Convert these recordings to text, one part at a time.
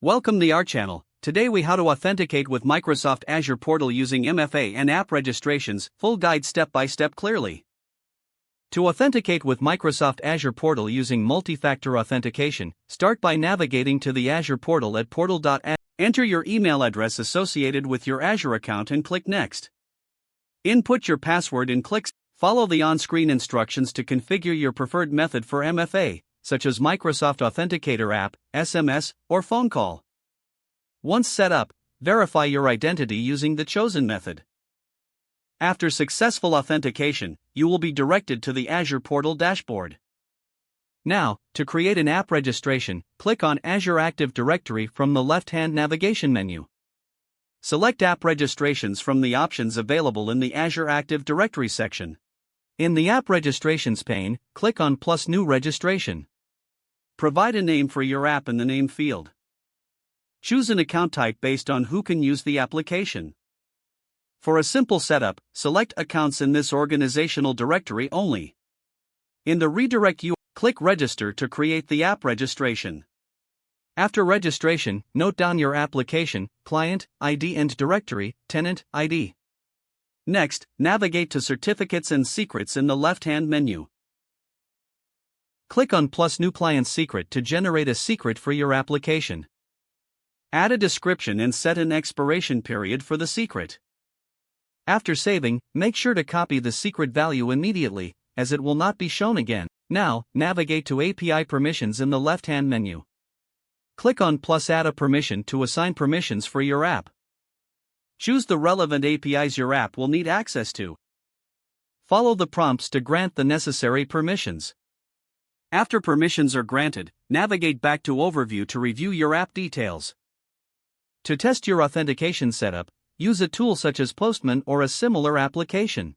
Welcome to our channel. Today we how to authenticate with Microsoft Azure Portal using MFA and app registrations, full guide step by step clearly. To authenticate with Microsoft Azure Portal using multi-factor authentication, start by navigating to the Azure Portal at portal.azure. Enter your email address associated with your Azure account and click Next. Input your password and click. Follow the on-screen instructions to configure your preferred method for MFA, such as Microsoft Authenticator app, SMS, or phone call. Once set up, verify your identity using the chosen method. After successful authentication, you will be directed to the Azure Portal dashboard. Now, to create an app registration, click on Azure Active Directory from the left-hand navigation menu. Select App Registrations from the options available in the Azure Active Directory section. In the App Registrations pane, click on Plus New Registration. Provide a name for your app in the name field. Choose an account type based on who can use the application. For a simple setup, select Accounts in this organizational directory only. In the redirect URL, click Register to create the app registration. After registration, note down your application, client, ID and directory, tenant, ID. Next, navigate to Certificates and Secrets in the left-hand menu. Click on Plus New Client Secret to generate a secret for your application. Add a description and set an expiration period for the secret. After saving, make sure to copy the secret value immediately, as it will not be shown again. Now, navigate to API Permissions in the left-hand menu. Click on plus Add a permission to assign permissions for your app. Choose the relevant APIs your app will need access to. Follow the prompts to grant the necessary permissions. After permissions are granted, navigate back to Overview to review your app details. To test your authentication setup, use a tool such as Postman or a similar application.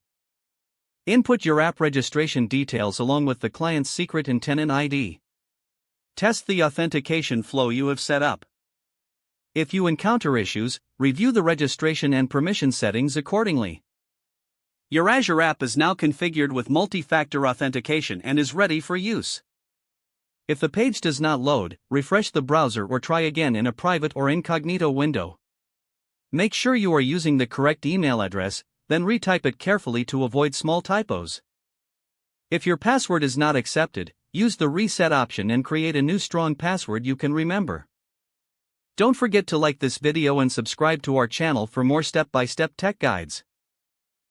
Input your app registration details along with the client's secret and tenant ID. Test the authentication flow you have set up. If you encounter issues, review the registration and permission settings accordingly. Your Azure app is now configured with multi-factor authentication and is ready for use. If the page does not load, refresh the browser or try again in a private or incognito window. Make sure you are using the correct email address, then retype it carefully to avoid small typos. If your password is not accepted, use the reset option and create a new strong password you can remember. Don't forget to like this video and subscribe to our channel for more step-by-step tech guides.